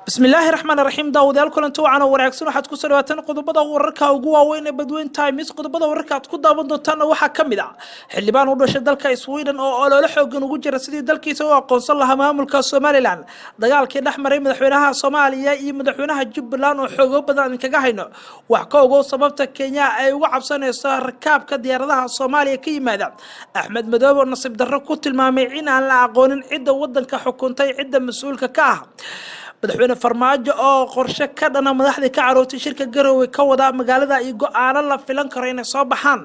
بسم الله الرحمن الرحيم داودyaal kulanti wacan oo wanaagsan waxaad ku soo dhawaataan qodobada wararka ugu waaweyn ee Badweyn Times qodobada wararka aad ku daawan doontaan waxa kamid ah xildhibaan u dhashay dalka Sweden oo olole xoogan ugu jira sidii dalkiisa u aqoonsan lahaa maamulka Somaliland dagaalkii dhexmaray madaxweynaha Soomaaliya iyo madaxweynaha Jubbaland oo xoog badan kaga hayno wax ka ogow sababta Kenya ay uga cabsanayso rakaabka diyaaradaha Soomaaliya ka yimaada Axmed Madoobe nasiib darro ku tilmaamay in aan la aqoonin cidda wadanka xukuntay cidda mas'uulka ka ah madaxweyne farmaajo oo qorshe ka dhana madaxda ka carootay shirka Garowe ka wada magaalada iyo go'aano la filan karo inay soo baxaan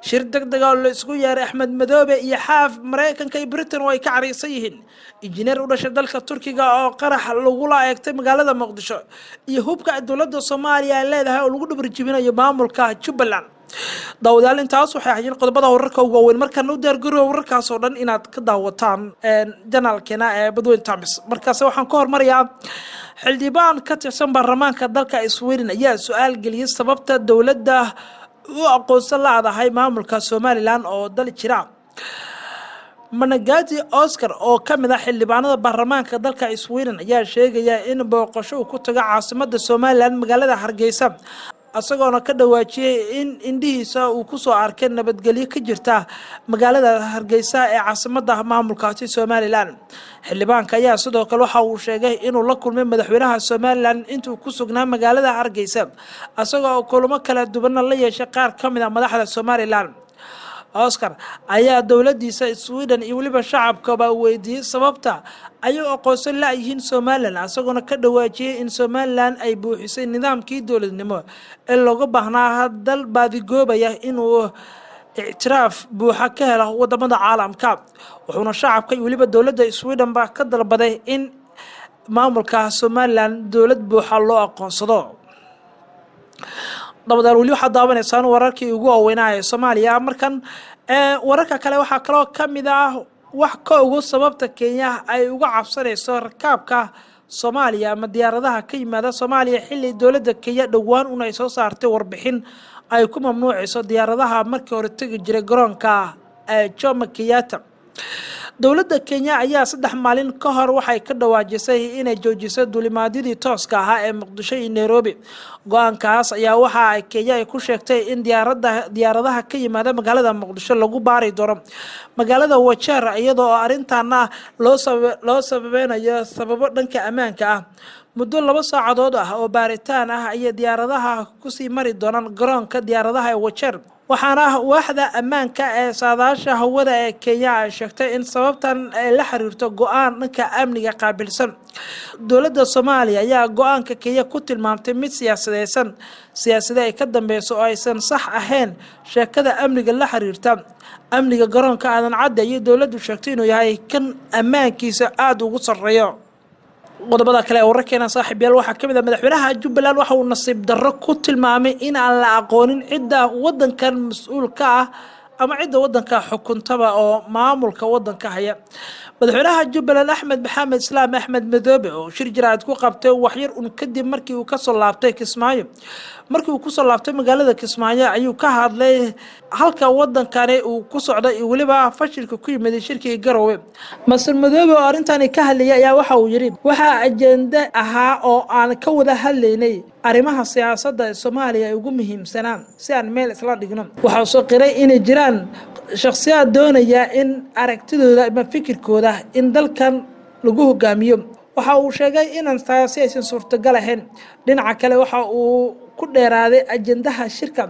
shir degdeg ah oo la isku yeeray Axmed Madoobe iyo xaaf Mareykanka iyo Britain oo ay ka careysan yihiin injineer u dhashay dalka Turkiga oo qarax lagu la eegtay magaalada Muqdisho iyo hubka dawladda Soomaaliya ay leedahay oo lagu dhabar jibinayo maamulka Jubbaland dawadaal intaas waxay hayeen qodobada wararka ugu weyn marka noo diyaar garow wararkaas oo dhan inaad ka daawataan janaalkeena ee Badweyn Times markaas waxaan ka hormariyaa xildhibaan ka tirsan baarlamaanka dalka Sweden ayaa su'aal geliyay sababta dawladda u aqoonsan laadahay maamulka Somaliland oo dal jira Managati Oscar oo kamid ah xildhibaanada baarlamaanka dalka Sweden ayaa sheegaya in booqasho ku taga caasimadda Somaliland magaalada Hargeysa asagoona ka dhawaajiyay in indhihiisa uu ku soo arkay nabadgelyo ka jirta magaalada Hargeysa ee caasimadda maamulkaasi Somaliland xildhibaanka ayaa sidoo kale waxa uu sheegay inuu la kulmay madaxweynaha Somaliland intuu ku sugnaa magaalada Hargeysa asagoo kulamo kala duwan la yeeshay qaar kamid ah madaxda Somaliland Oscar ayaa dawladdiisa Sweden iyo waliba shacabkaba weydiiyay sababta ay u aqoonsan la yihiin Somaliland asagoona ka dhawaajiyay in Somaliland ay buuxisay nidaamkii dawladnimo ee looga baahnaa dal baadigoobaya inuu اعتراف buuxa ka helo wadamada caalamka wuxuuna shacabka iyo waliba dawladda Sweden ba ka dalbaday in maamulka Somaliland dawlad buuxa loo aqoonsado dabadal wali waxa daawanaysan wararkii ugu waaweynaa ee Soomaaliya markan wararka kale waxa kale kamid ah wax ka ugu sababta Kenya ay uga cabsanayso rakaabka Soomaaliya ama diyaaradaha ka yimaada Soomaaliya xilli dawladda Kenya dhawaan ay soo saartay warbixin ay ku mamnuucayso diyaaradaha markii hore tagi jiray garoonka Jomo Kenyatta dawladda Kenya ayaa 3 maalin ka hor waxay ka dhawaajisay inay joojiso duulimaadyadii tooska ah ee Muqdisho iyo Nairobi go'aankaas ayaa waxa ay Kenya ku sheegtay in diyaaradaha ka yimaada magaalada Muqdisho lagu baari doono magaalada Wajeer iyadoo arrintaana loo sababeynayo sababo dhanka ammaanka ah muddo 2 saacadood ah oo baaritaan ah ay diyaaradaha ku sii mari doonaan garoonka diyaaradaha ee Wajeer waxaana waaxda ammaanka ee saadaasha hawada ee Kenya ay sheegtay in sababtan ay la xiriirto go'aan dhanka amniga qaabilsan dawladda Soomaaliya ayaa go'aanka Kenya ku tilmaamtay mid siyaasadda ay ka dambayso oo aysan sax ahayn sheekada amniga la xiriirta amniga garoonka aadan cadda iyo dawladdu sheegtay inuu yahay kan ammaankiisa aad ugu sareeyo qodobada kale wararkeena saaxiibayaal waxa kamid ah madaxweynaha Jubbaland waxa uu nasiib darro ku tilmaamay in aan la aqoonin cidda wadankan mas'uulka ah ama cidda wadanka xukuntaba oo maamulka wadanka haya madaxweynaha Jubbaland Axmed Maxamed Islaam Axmed Madoobe oo shir jiraad ku qabtay wax yar kadib markii uu ka soo laabtay Kismaayo markii uu ku soo laabtay magaalada Kismaayo ayuu ka hadlay halka wadankani uu ku socday iyo waliba fashilka ku yimid shirkii Garowe Masar Madoobe oo arrintan ka hadlayay ayaa waxa uu yiri waxa ajenda ahaa oo aan ka wada hadlaynay arrimaha siyaasadda ee Soomaaliya ay ugu muhiimsanaan si aan meel isla dhigno waxa soo qiray in jiraan shakhsiyaad doonaya in aragtidooda ama fikirkooda in dalkan lagu hogaamiyo waxa uu sheegay in taasi aysan suurtagal ahayn dhinaca kale waxa uu ku dheeraaday ajendaha shirka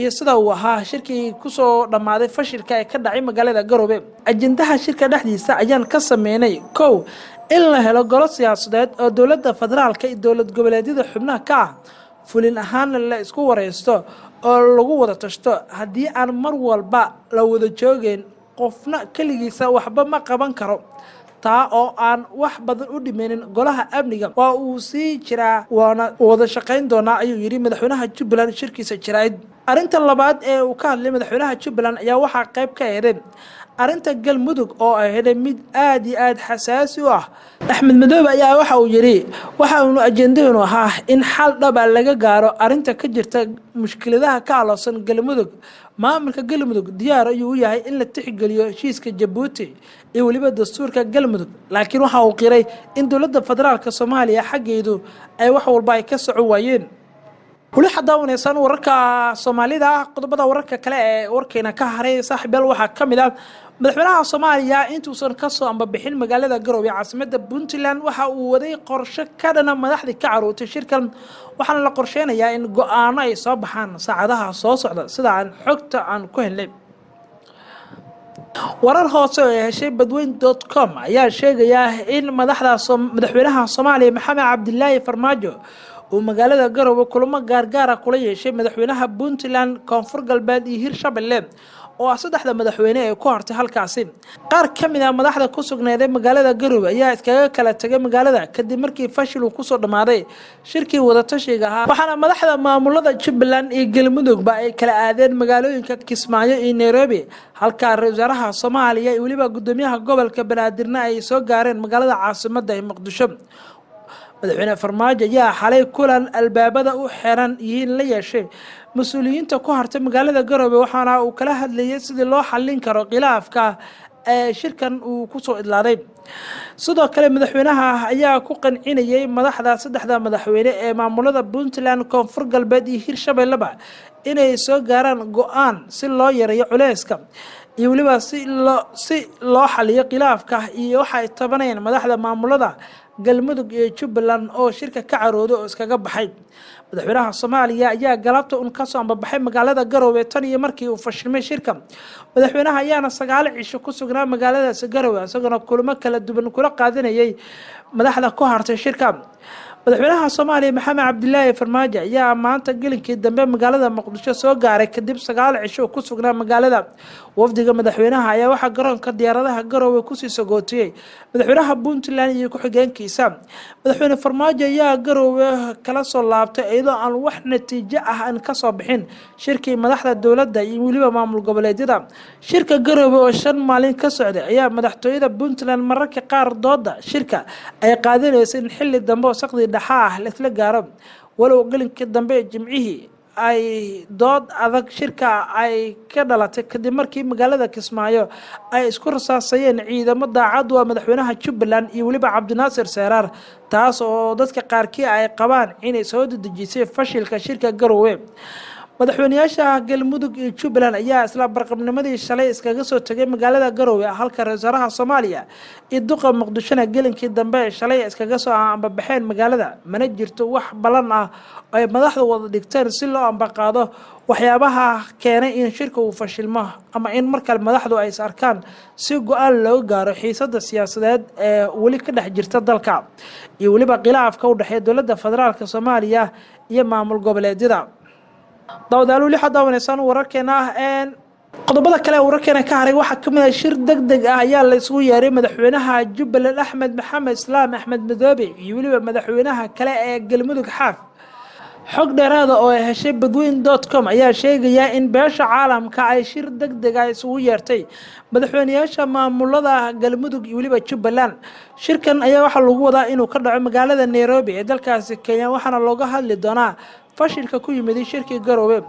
iyo sida uu ahaa shirkii ku soo dhamaaday fashilka ee ka dhacay magaalada Garowe ajendaha shirka dhexdiisa ayaan ka sameynay kow in la helo golo siyaasadeed oo dawladda federaalka iyo dawlad goboleedyada xubnaha ka ah fulin ahaan la isku wareysto oo lagu wada tashto haddii aan mar walba la wada joogeen qofna kaligiisa waxba ma qaban karo taa oo aan wax badan u dhimeyn golaha amniga waa uu sii jiraa waana wada shaqeyn doonaa ayuu yiri madaxweynaha Jubbaland shirkiisa jirayd arinta labaad ee uu ka hadlay madaxweynaha Jubbaland ayaa waxa qayb ka ahayd arinta galmudug oo ahayd mid aad iyo aad xasaasi u ah. Axmed Madoobe ayaa waxa uu yiri waxa uu ajendadeenu ahaa in xal dhab ah laga gaaro arinta ka jirta mushkiladaha ka aloosan galmudug. maamulka galmudug diyaar ayuu u yahay in la tixgeliyo heshiiska Jabuuti iyo waliba dastuurka galmudug, laakiin waxa uu qiray in dowladda federaalka Soomaaliya xageedu ay wax walba ay ka socon waayeen. wali xadaa wanaagsan wararka Soomaalida qodobada wararka kale ee warkeena ka haray saaxiibal waxa kamid ah madaxweynaha Soomaaliya intuusan ka soo amba bixin magaalada Garowe caasimadda Puntland waxa uu waday qorshe ka dhana madaxda ka carootay shirkan, waxaana la qorsheynayaa in go'aano ay soo baxaan saacadaha soo socda sida aan xogta aan ku helnay. warar hoose oo heshay badweyn.com ayaa sheegaya in madaxweynaha Soomaaliya Maxamed Cabdilaahi Farmaajo uu magaalada Garowe kulamo gaargaar ah kula yeeshay madaxweynaha Puntland, Koonfur Galbeed iyo Hirshabelle oo saddexda madaxweyne ee ku hartay halkaasi. qaar kamid ah madaxda ku sugnaaday magaalada Garowe ayaa iskaga kala tagay magaalada kadib markii fashil uu ku soo dhamaaday shirkii wada tashiga ahaa, waxaana madaxda maamulada Jubbaland iyo Galmudug ba ay kala aadeen magaalooyinka Kismaayo iyo Nairobi, halka ra'iisul wasaaraha Soomaaliya iyo waliba gudoomiyaha gobolka Banaadir ay soo gaareen magaalada caasimadda ee Muqdisho. madaxweyne Farmaajo ayaa xalay kulan albaabada u xiran yihiin la yeeshay mas'uuliyiinta ku hartay magaalada Garowe, waxaana uu kala hadlayay sidii loo xallin karo khilaafka ee shirkan uu ku soo idlaaday. sidoo kale madaxweynaha ayaa ku qancinayay madaxda saddexda madaxweyne ee maamulada Puntland, Koonfur Galbeed iyo Hirshabelle inay soo gaaraan go'aan si loo yareeyo culeyska iyo waliba si loo xalliyo khilaafka iyo waxa ay tabanayaan madaxda maamulada Galmudug iyo Jubbaland oo shirka ka carooday oo iskaga baxay. madaxweynaha Soomaaliya ayaa galabta ka soo baxay magaalada Garowe tan iyo markii uu fashilmay shirka. madaxweynaha ayaana 9 cisho ku sugnaa magaaladaas Garowe isagoo kulamo kala duwan kula qaadanayay madaxda ku hartay shirka. madaxweynaha Soomaaliya Maxamed Cabdilaahi Farmaajo ayaa maanta gelinkii dambe magaalada Muqdisho soo gaaray kadib 9 cisho ku sugnaa magaalada. wafdiga madaxweynaha ayaa waxa garoonka diyaaradaha Garowe ku sii sagootiyay madaxweynaha Puntland iyo ku-xigeenkiisa. madaxweyne Farmaajo ayaa Garowe kala soo laabtay iyadoo aan wax natiijo ah aan ka soo bixin shirkii madaxda dowladda iyo waliba maamul goboleedyada. shirka Garowe oo 5 maalin ka socday ayaa madaxtooyada Puntland mararka qaar dooda shirka ay qaadanayeen in xilli dambe oo saqdi dhaxaa la isla gaaro, walow gelinkii dambe Jimcihii ay dood adag shirka ay ka dhalatay kadib markii magaalada Kismaayo ay isku rasaasayeen ciidamo daacad u ah madaxweynaha Jubbaland iyo waliba Cabdinaasir Seeraar, taas oo dadka qaarkii ay qabaan inay soo dedejisay fashilka shirka Garowe. madaxweynayaasha Galmudug iyo Jubbaland ayaa isla barqabnimadii shalay iskaga soo tagay magaalada Garowe, halka ra'iisul wasaaraha Soomaaliya iyo duqa Muqdisho gelinkii dambe shalay iskaga soo ambabaxeen magaalada. mana jirto wax balan ah oo ay madaxdu wada dhigteen si loo ambaqaado waxyaabaha keenay in shirka uu fashilmo ama in markale madaxdu ay arkaan si go'aan loo gaaro xiisadda siyaasadeed ee wali ka dhex jirta dalka iyo waliba khilaafka u dhaxeeya dowladda federaalka Soomaaliya iyo maamul goboleedyada. dawdalu li xadaa wanaagsan wararkeena qodobada kale wararkeena ka haray waxa kamid ah shir degdeg ah ayaa la isugu yeeray madaxweynaha Jubbaland Axmed Maxamed Islaam Axmed Madoobe iyo waliba madaxweynaha kale ee Galmudug Xaaf. xog dheeraad oo heshay badweyn.com ayaa sheegaya in beesha caalamka ay shir degdeg ah isugu yeertay madaxweynayaasha maamulada Galmudug iyo waliba Jubbaland. shirkan ayaa waxa lagu wadaa inuu ka dhaco magaalada Nairobi ee dalkaasi Kenya, waxaana looga hadli doonaa fashilka ku yimid shirkii Garowe.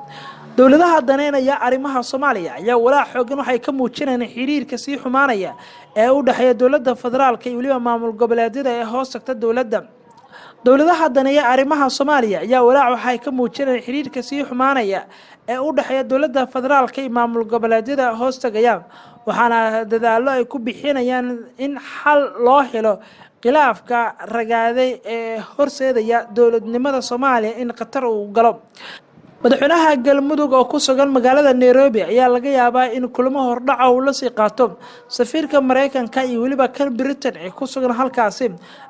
dowladaha daneynaya arrimaha Soomaaliya ayaa walaac xooggan waxay ka muujinayaan xiriirka sii xumaanaya ee u dhaxeeya dowladda federaalka iyo waliba maamul goboleedyada ee hoos tagta dowladda. dowladaha daneeya arrimaha Soomaaliya ayaa walaac waxay ka muujinayaan xiriirka sii xumaanaya ee u dhaxeeya dowladda federaalka iyo maamul goboleedyada hoos tagaya, waxaana dadaallo ay ku bixinayaan in xal loo helo khilaafka ragaaday ee horseedaya dowladnimada Soomaaliya in qatar uu galo. madaxweynaha Galmudug oo ku sugan magaalada Nairobi ayaa laga yaabaa in kulamo hordhac uu la sii qaato safiirka Mareykanka iyo waliba kan Britain ee ku sugan halkaasi,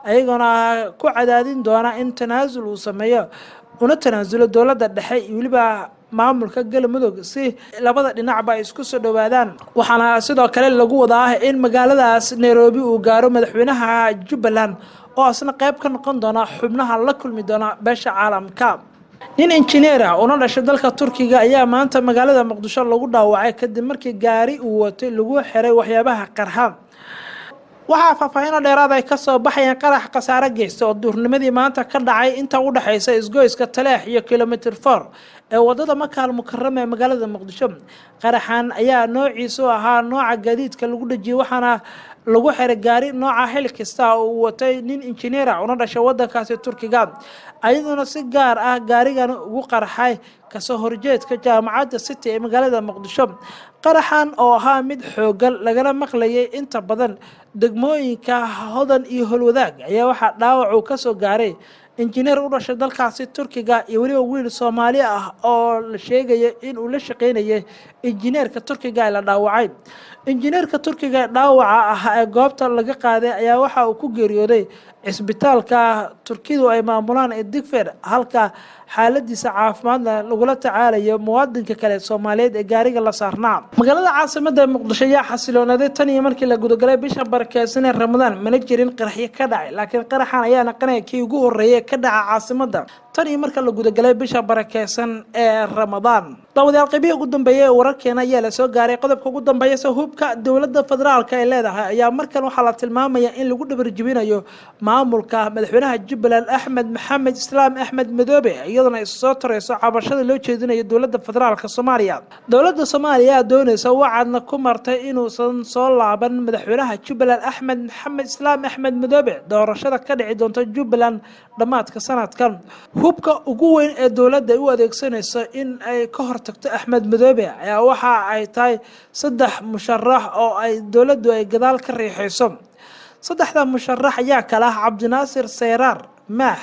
ayagoona ku cadaadin doona in tanaasul uu sameeyo una tanaasulo dowladda dhexe iyo waliba maamulka Galmudug si labada dhinacba ay isku soo dhawaadaan. waxaana sidoo kale lagu wadaa in magaaladaas Nairobi uu gaaro madaxweynaha Jubbaland oo asna qayb ka noqon doona xubnaha la kulmi doona beesha caalamka. nin injineer ah oo dhashay dalka Turkiga ayaa maanta magaalada Muqdisho lagu dhaawacay kadib markii gaari uu watay lagu xiray waxyaabaha qarxa. waxaa faahfaahin dheeraad ah ka soo baxayaan qarax khasaare geysta oo duurnimadii maanta ka dhacay inta u dhaxaysa isgoyska Taleex iyo kilomitir 4 ee wadada Maka al-Mukarrama ee magaalada Muqdisho. qaraxan ayaa noociisu ahaa nooca gaadiidka lagu dhajiyay waxaana lagu xiray gaari nooca xil kasta oo watay nin injineer ah oo dhashay wadankaasi Turkiga. ayaduna si gaar ah gaarigan ugu qarxay kasoo horjeedka jaamacadda City ee magaalada Muqdisho. qaraxan oo ahaa mid xoogan lagana maqlayay inta badan degmooyinka Hodan iyo Holwadaag ayaa waxa dhaawac uu ka soo gaaray injineer u dhashay dalkaasi Turkiga iyo waliba wiil Soomaali ah oo la sheegay in uu la shaqeynayay injineerka Turkiga la dhaawacay. injineerka Turkiga dhaawaca ah ee goobta laga qaaday ayaa waxa uu ku geeriyooday isbitaalka Turkidu ay maamulaan ee Digfaar halka xaaladiisa caafimaadna lagula tacaalayo muwaadinka kale Soomaaliyeed ee gaariga la saarnaa. magaalada caasimadda Muqdisho ayaa xasiloonaday tan iyo markii la gudagalay bisha barakeysan ee Ramadaan mana jirin qaraxyo ka dhacay laakiin qaraxan ayaa naqanay kii ugu horeeyay ka dhaca caasimadda tan iyo markii la gudagalay bisha barakeysan ee Ramadaan. dawadayaal qaybiga ugu dambeeyay wararkeena ayaa la soo gaaray qodobka ugu dambeeya hubka dawladda federaalka ay leedahay ayaa markan waxa la tilmaamayaa in lagu dhabar jibinayo maamulka madaxweynaha Jubbaland Axmed Maxamed Islaam Axmed Madoobe iyaduna ay soo tarayso cabashada loo jeedinayo dawladda federaalka Soomaaliya. dawladda Soomaaliya doonaysa wacadna ku martay inuu soo laaban madaxweynaha Jubbaland Axmed Maxamed Islaam Axmed Madoobe doorashada ka dhici doonta Jubbaland dhamaadka sanadkan. hubka ugu weyn ee dawladda u adeegsanayso in ay ka hortagto Axmed Madoobe ayaa waxa ay tahay 3 musharax oo ay dawladdu ay gadaal ka riixayso. 3 musharax ayaa kala ah Cabdinaasir Seyraar Maax,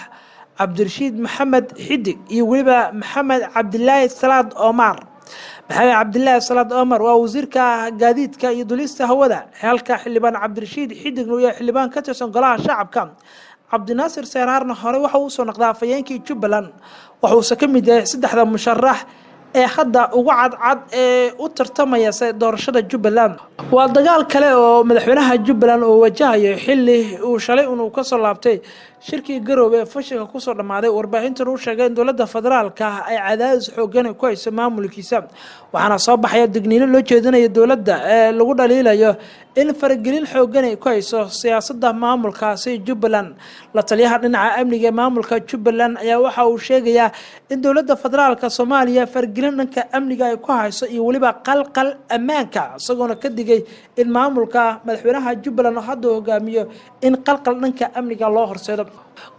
Cabdirashiid Maxamed Xidig iyo waliba Maxamed Cabdilaahi Salaad Omar. maxamed Cabdilaahi Salaad Omar waa wasiirka gaadiidka iyo dulista hawada halka xildhibaan Cabdirashiid Xidig uu yahay xildhibaan ka tirsan golaha shacabka. Cabdinaasir Seyraarna hore waxa uu soo noqday afayeenkii Jubbaland wuxuu ka mid yahay 3 musharax ee hadda ugu cadcad ee u tartamaya doorashada Jubbaland. waa dagaal kale oo madaxweynaha Jubbaland oo wajahayo xilli uu shalay inuu ka soo laabtay shirkii Garowe ee fashilka ku soo dhamaaday. warbaahintan uu sheegay in dawladda federaalka ay cadaadis xooggan ku hayso maamulkiisa waxaana soo baxaya digniino loo jeedinayo dawladda ee lagu dhaliilayo in faragelin xooggan ay ku hayso siyaasadda maamulkaasi Jubbaland. la taliyaha dhinaca amniga ee maamulka Jubbaland ayaa waxa uu sheegayaa in dawladda federaalka Soomaaliya faragelin dhanka amniga ay ku hayso iyo waliba qalqal ammaanka isagoona ka digay in maamulka madaxweynaha Jubbaland hadda hogaamiyo in qalqal dhanka amniga loo horseedo.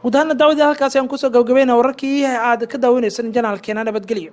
guud ahaan daawadii halkaas aan ku soo gabagabeynaa wararkii aad ka daawaneysaan janaalkeena nabadgelyo.